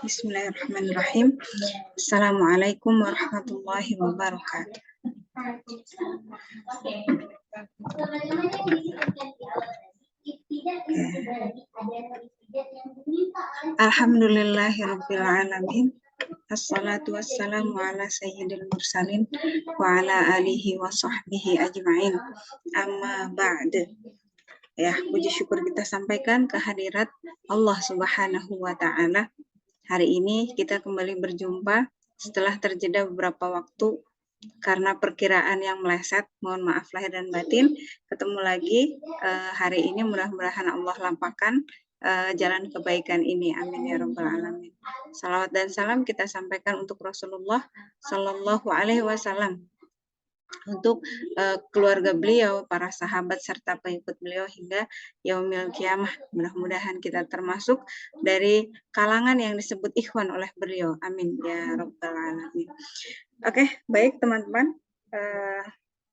Bismillahirrahmanirrahim. Assalamualaikum warahmatullahi wabarakatuh. Alhamdulillahirabbil alamin. Assalatu wassalamu ala sayyidil mursalin wa ala alihi wa sahbihi ajma'in. Amma ba'd. Ya, puji syukur kita sampaikan kehadirat Allah Subhanahu wa taala. Hari ini kita kembali berjumpa setelah terjeda beberapa waktu karena perkiraan yang meleset. Mohon maaf lahir dan batin. Ketemu lagi hari ini, mudah-mudahan Allah lampahkan jalan kebaikan ini. Amin ya rabbal alamin. Salawat dan salam kita sampaikan untuk Rasulullah Shallallahu alaihi wasallam, untuk keluarga beliau, para sahabat serta pengikut beliau hingga yaumil kiamah. Mudah-mudahan kita termasuk dari kalangan yang disebut ikhwan oleh beliau. Amin ya rabbal alamin. Oke, baik teman-teman.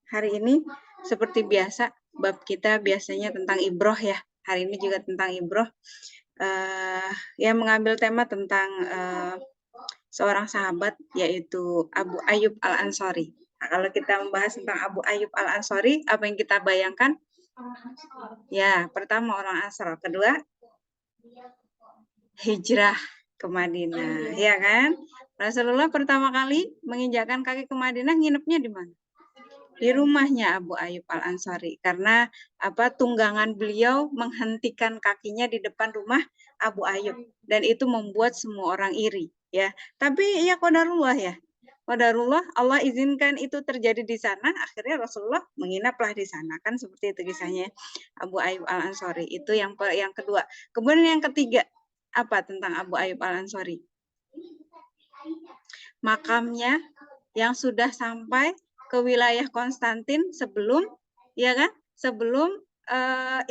Hari ini seperti biasa bab kita biasanya tentang ibroh ya. Hari ini juga tentang ibroh. Yang mengambil tema tentang seorang sahabat yaitu Abu Ayyub Al-Ansari. Nah, kalau kita membahas tentang Abu Ayyub Al-Ansari, apa yang kita bayangkan? Ya, pertama orang Ansar, kedua hijrah ke Madinah, ya kan? Rasulullah pertama kali menginjakkan kaki ke Madinah, nginepnya di mana? Di rumahnya Abu Ayyub Al-Ansari, karena tunggangan beliau menghentikan kakinya di depan rumah Abu Ayyub, dan itu membuat semua orang iri, ya. Tapi ya qadarullah ya. Qadarullah, Allah izinkan itu terjadi di sana, akhirnya Rasulullah menginaplah di sana, kan seperti itu kisahnya Abu Ayyub Al-Ansari. Itu yang kedua. Kemudian yang ketiga, apa tentang Abu Ayyub Al-Ansari? Makamnya yang sudah sampai ke wilayah Konstantin sebelum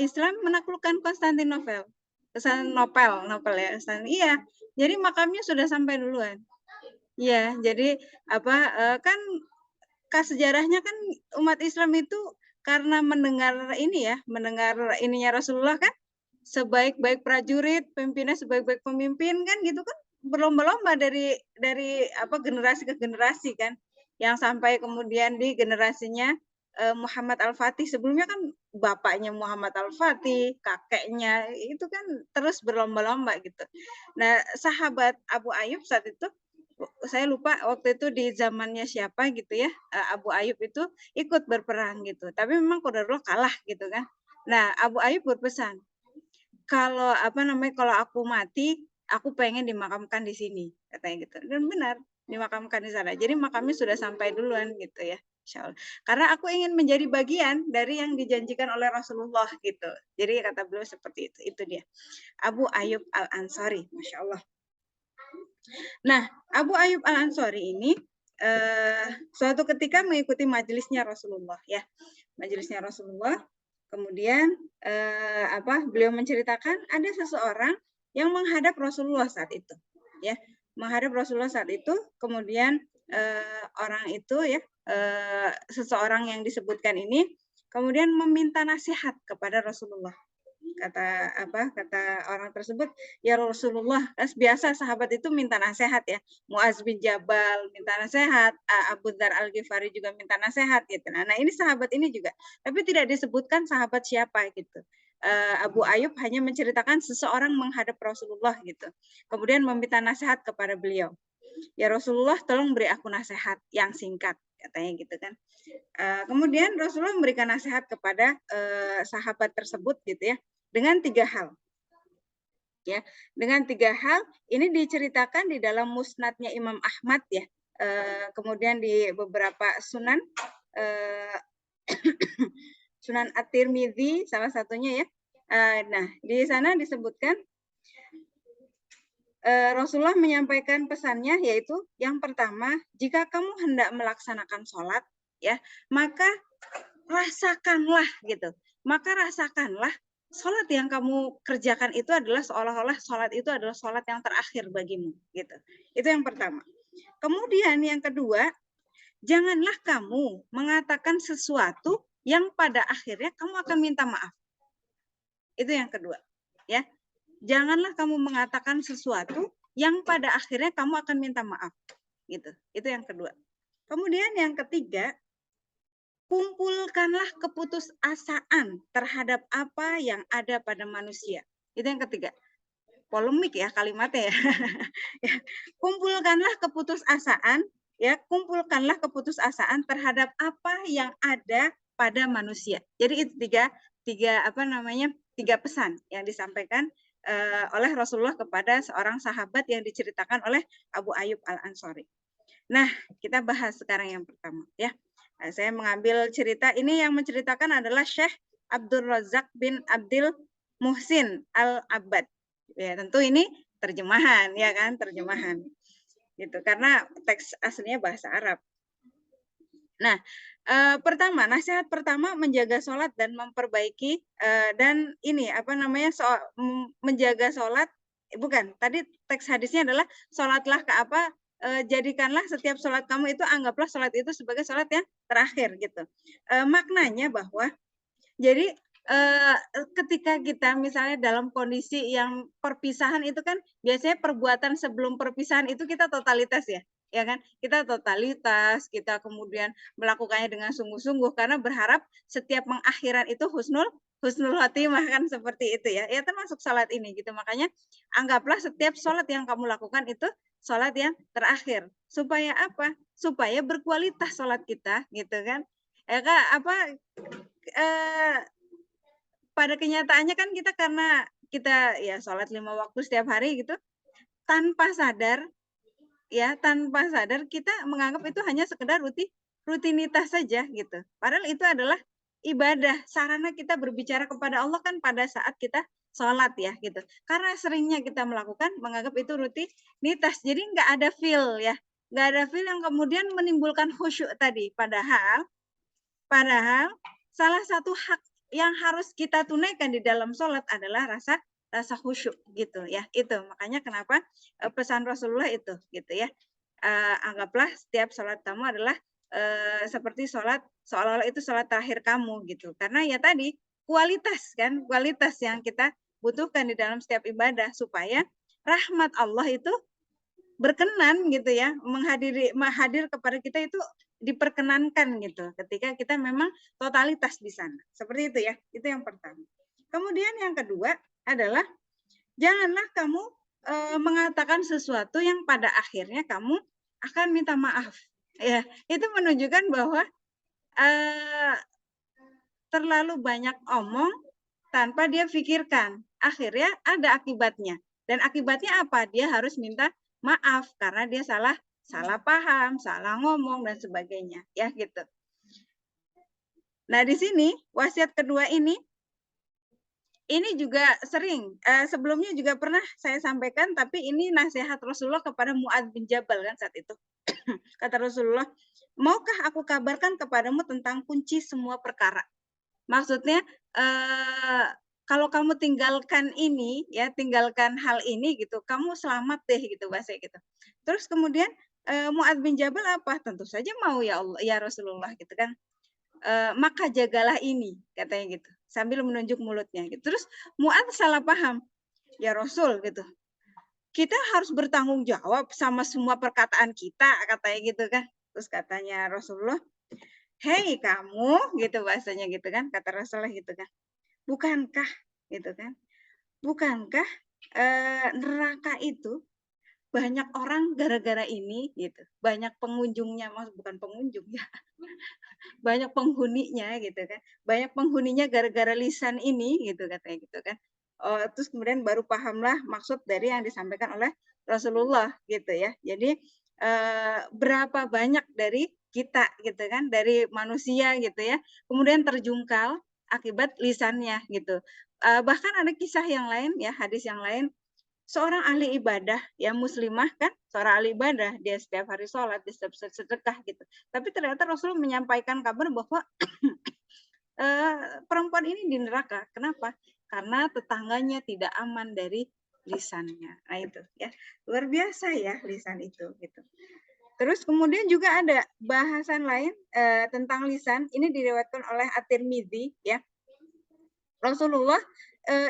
Islam menaklukkan Konstantinopel. Nopel ya. Iya. Jadi makamnya sudah sampai duluan. Ya, jadi kan sejarahnya kan umat Islam itu karena mendengar ininya Rasulullah kan, sebaik-baik prajurit, pemimpinnya sebaik-baik pemimpin kan gitu kan, berlomba-lomba dari generasi ke generasi kan, yang sampai kemudian di generasinya Muhammad Al-Fatih. Sebelumnya kan bapaknya Muhammad Al-Fatih, kakeknya, itu kan terus berlomba-lomba gitu. Nah, sahabat Abu Ayyub saat itu, saya lupa waktu itu di zamannya siapa gitu ya, Abu Ayyub itu ikut berperang gitu, tapi memang qadarullah kalah gitu kan. Nah, Abu Ayyub berpesan, kalau kalau aku mati, aku pengen dimakamkan di sini, katanya gitu. Dan benar, dimakamkan di sana. Jadi makamnya sudah sampai duluan gitu ya, insyaallah. Karena aku ingin menjadi bagian dari yang dijanjikan oleh Rasulullah gitu. Jadi kata beliau seperti itu. Itu dia, Abu Ayyub Al-Ansari, masya Allah. Nah, Abu Ayyub Al-Ansari ini suatu ketika mengikuti majelisnya Rasulullah ya, majelisnya Rasulullah. Kemudian beliau menceritakan ada seseorang yang menghadap Rasulullah saat itu, ya, menghadap Rasulullah saat itu. Kemudian orang itu ya, seseorang yang disebutkan ini kemudian meminta nasihat kepada Rasulullah. Kata orang tersebut, ya Rasulullah, biasa sahabat itu minta nasihat ya. Muaz bin Jabal minta nasihat, Abu Dzar Al-Ghifari juga minta nasihat gitu. Nah, ini sahabat ini juga, tapi tidak disebutkan sahabat siapa gitu. Abu Ayyub hanya menceritakan seseorang menghadap Rasulullah gitu. Kemudian meminta nasihat kepada beliau. Ya Rasulullah, tolong beri aku nasihat yang singkat, katanya gitu kan. Kemudian Rasulullah memberikan nasihat kepada sahabat tersebut gitu ya, dengan 3 hal. Ya, dengan 3 hal ini diceritakan di dalam musnadnya Imam Ahmad ya. Kemudian di beberapa sunan, Sunan At-Tirmidzi salah satunya ya. Nah, di sana disebutkan Rasulullah menyampaikan pesannya, yaitu yang pertama, jika kamu hendak melaksanakan sholat ya, maka rasakanlah gitu. Maka rasakanlah sholat yang kamu kerjakan itu adalah seolah-olah sholat itu adalah sholat yang terakhir bagimu gitu. Itu yang pertama. Kemudian yang kedua, janganlah kamu mengatakan sesuatu yang pada akhirnya kamu akan minta maaf. Itu yang kedua, ya. Janganlah kamu mengatakan sesuatu yang pada akhirnya kamu akan minta maaf. Gitu. Itu yang kedua. Kemudian yang ketiga, kumpulkanlah keputusasaan terhadap apa yang ada pada manusia. Itu yang ketiga. Polemik ya kalimatnya ya. Kumpulkanlah keputusasaan, ya, kumpulkanlah keputusasaan terhadap apa yang ada pada manusia. Jadi itu tiga pesan yang disampaikan oleh Rasulullah kepada seorang sahabat yang diceritakan oleh Abu Ayyub Al-Ansari. Nah, kita bahas sekarang yang pertama ya. Nah, saya mengambil cerita ini, yang menceritakan adalah Syekh Abdul Razak bin Abdul Muhsin Al-Abbad. Ya, tentu ini terjemahan ya kan, terjemahan. Gitu, karena teks aslinya bahasa Arab. Nah, pertama, nasihat pertama menjaga sholat dan memperbaiki dan ini menjaga sholat, bukan, tadi teks hadisnya adalah sholatlah ke apa, jadikanlah setiap sholat kamu itu, anggaplah sholat itu sebagai sholat yang terakhir gitu. Maknanya bahwa jadi ketika kita misalnya dalam kondisi yang perpisahan itu kan biasanya perbuatan sebelum perpisahan itu kita totalitas ya kan? Kita totalitas, kita kemudian melakukannya dengan sungguh-sungguh karena berharap setiap mengakhiran itu husnul khotimah kan, seperti itu ya. Ya termasuk sholat ini gitu. Makanya anggaplah setiap sholat yang kamu lakukan itu sholat yang terakhir. Supaya apa? Supaya berkualitas sholat kita gitu kan. Ya kan pada kenyataannya kan kita, karena kita ya sholat 5 waktu setiap hari gitu, tanpa sadar kita menganggap itu hanya sekedar rutinitas saja gitu. Padahal itu adalah ibadah, sarana kita berbicara kepada Allah kan pada saat kita sholat ya gitu. Karena seringnya kita menganggap itu rutinitas, jadi nggak ada feel ya, nggak ada feel yang kemudian menimbulkan khusyuk tadi. Padahal salah satu hak yang harus kita tunaikan di dalam sholat adalah rasa khusyuk gitu ya. Itu makanya kenapa pesan Rasulullah itu gitu ya. Anggaplah setiap sholat kamu adalah seperti sholat, seolah-olah itu sholat terakhir kamu gitu. Karena ya tadi kualitas yang kita butuhkan di dalam setiap ibadah, supaya rahmat Allah itu berkenan gitu ya, menghadir kepada kita itu diperkenankan gitu ketika kita memang totalitas di sana. Seperti itu ya. Itu yang pertama. Kemudian yang kedua adalah janganlah kamu mengatakan sesuatu yang pada akhirnya kamu akan minta maaf. Ya, itu menunjukkan bahwa terlalu banyak omong tanpa dia pikirkan. Akhirnya ada akibatnya. Dan akibatnya apa? Dia harus minta maaf karena dia salah paham, salah ngomong dan sebagainya, ya gitu. Nah, di sini wasiat kedua ini juga sering sebelumnya juga pernah saya sampaikan, tapi ini nasihat Rasulullah kepada Mu'adz bin Jabal kan saat itu. Kata Rasulullah, maukah aku kabarkan kepadamu tentang kunci semua perkara? Maksudnya kalau kamu tinggalkan ini ya, tinggalkan hal ini gitu, kamu selamat deh gitu, bahasa gitu. Terus kemudian Mu'adz bin Jabal apa? Tentu saja mau ya Allah, ya Rasulullah gitu kan. Maka jagalah ini, katanya gitu, sambil menunjuk mulutnya gitu. Terus Mu'adz salah paham, ya Rasul gitu, kita harus bertanggung jawab sama semua perkataan kita, katanya gitu kan. Terus katanya Rasulullah, hei kamu, gitu bahasanya gitu kan, kata Rasulullah gitu kan, bukankah gitu kan, bukankah neraka itu banyak orang gara-gara ini gitu, banyak pengunjungnya, bukan pengunjung ya, banyak penghuninya gitu kan, banyak penghuninya gara-gara lisan ini gitu, katanya gitu kan. Terus kemudian baru pahamlah maksud dari yang disampaikan oleh Rasulullah gitu ya. Jadi berapa banyak dari kita gitu kan, dari manusia gitu ya, kemudian terjungkal akibat lisannya gitu. Bahkan ada kisah yang lain ya, hadis yang lain, seorang ahli ibadah ya, muslimah kan, seorang ahli ibadah, dia setiap hari sholat, dia setiap sedekah gitu. Tapi ternyata Rasul menyampaikan kabar bahwa perempuan ini di neraka. Kenapa? Karena tetangganya tidak aman dari lisannya. Nah itu ya, luar biasa ya lisan itu gitu. Terus kemudian juga ada bahasan lain tentang lisan. Ini diriwayatkan oleh At-Tirmidzi ya. Rasulullah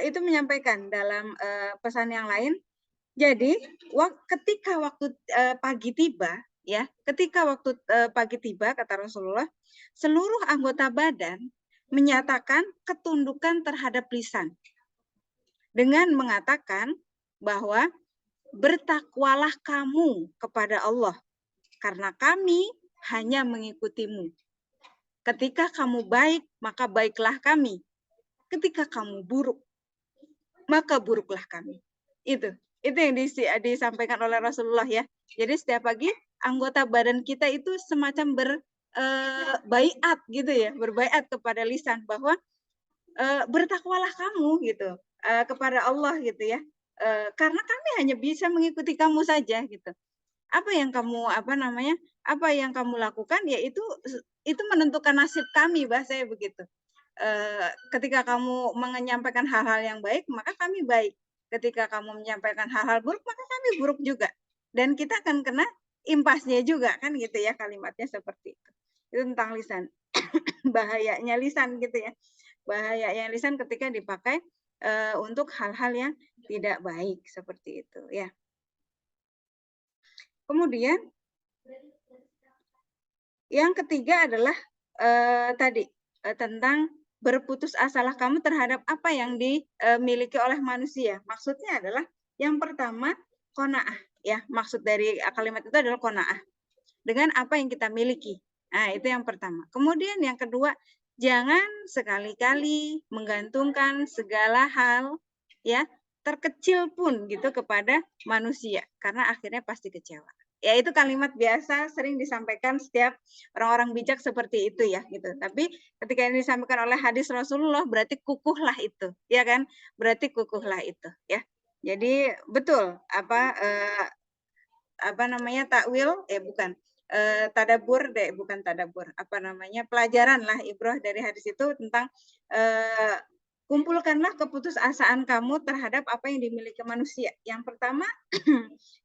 itu menyampaikan dalam pesan yang lain. Jadi ketika waktu pagi tiba, ya, ketika waktu pagi tiba kata Rasulullah, seluruh anggota badan menyatakan ketundukan terhadap lisan dengan mengatakan bahwa bertakwalah kamu kepada Allah karena kami hanya mengikutimu. Ketika kamu baik, maka baiklah kami. Ketika kamu buruk, maka buruklah kami. Itu yang disampaikan oleh Rasulullah ya. Jadi setiap pagi anggota badan kita itu semacam berbaiat gitu ya, berbaiat kepada lisan bahwa bertakwalah kamu gitu kepada Allah gitu ya. Karena kami hanya bisa mengikuti kamu saja gitu. Apa yang kamu apa yang kamu lakukan ya itu menentukan nasib kami, bahasanya begitu. Ketika kamu menyampaikan hal-hal yang baik, maka kami baik. Ketika kamu menyampaikan hal-hal buruk, maka kami buruk juga. Dan kita akan kena impasnya juga kan gitu ya, kalimatnya seperti itu. Itu tentang lisan. Bahayanya lisan gitu ya. Bahayanya lisan ketika dipakai untuk hal-hal yang tidak baik seperti itu ya. Kemudian yang ketiga adalah tadi tentang berputus asalah kamu terhadap apa yang dimiliki oleh manusia. Maksudnya adalah yang pertama qanaah ya. Maksud dari kalimat itu adalah qanaah dengan apa yang kita miliki. Nah, itu yang pertama. Kemudian yang kedua, jangan sekali-kali menggantungkan segala hal ya, terkecil pun gitu kepada manusia karena akhirnya pasti kecewa. Ya itu kalimat biasa sering disampaikan setiap orang-orang bijak seperti itu ya gitu. Tapi ketika ini disampaikan oleh hadis Rasulullah berarti kukuhlah itu, ya kan? Berarti kukuhlah itu ya. Jadi betul apa namanya takwil bukan tadabur bukan tadabur pelajaran lah ibrah dari hadis itu tentang kumpulkanlah keputusasaan kamu terhadap apa yang dimiliki manusia. Yang pertama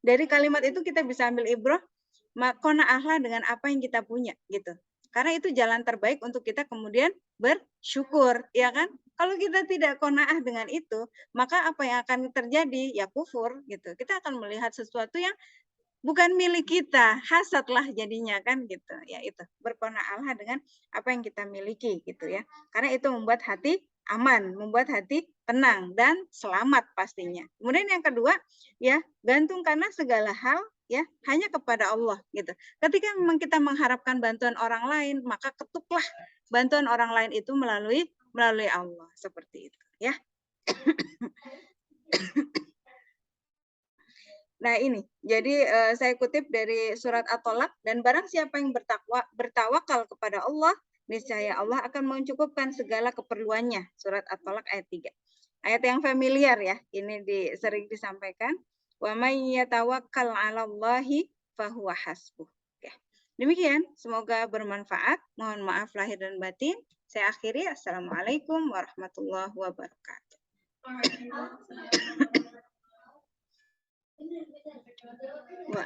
dari kalimat itu kita bisa ambil ibrah qanaahlah dengan apa yang kita punya gitu. Karena itu jalan terbaik untuk kita kemudian bersyukur, ya kan? Kalau kita tidak qanaah dengan itu, maka apa yang akan terjadi? Ya kufur gitu. Kita akan melihat sesuatu yang bukan milik kita, hasadlah jadinya kan gitu. Ya itu, berqanaahlah dengan apa yang kita miliki gitu ya. Karena itu membuat hati aman, membuat hati tenang dan selamat pastinya. Kemudian yang kedua, ya, gantungkanlah segala hal ya hanya kepada Allah gitu. Ketika memang kita mengharapkan bantuan orang lain, maka ketuklah bantuan orang lain itu melalui Allah seperti itu ya. Nah ini, jadi saya kutip dari surat At-Tolak, dan barang siapa yang bertawakal kepada Allah, niscaya Allah akan mencukupkan segala keperluannya. Surat At-Tolak ayat 3. Ayat yang familiar ya, ini sering disampaikan. Wa may yatawakkal 'alallahi fahuwa hasbuh. Ya. Demikian, semoga bermanfaat. Mohon maaf lahir dan batin. Saya akhiri. Assalamualaikum warahmatullahi wabarakatuh. Wah.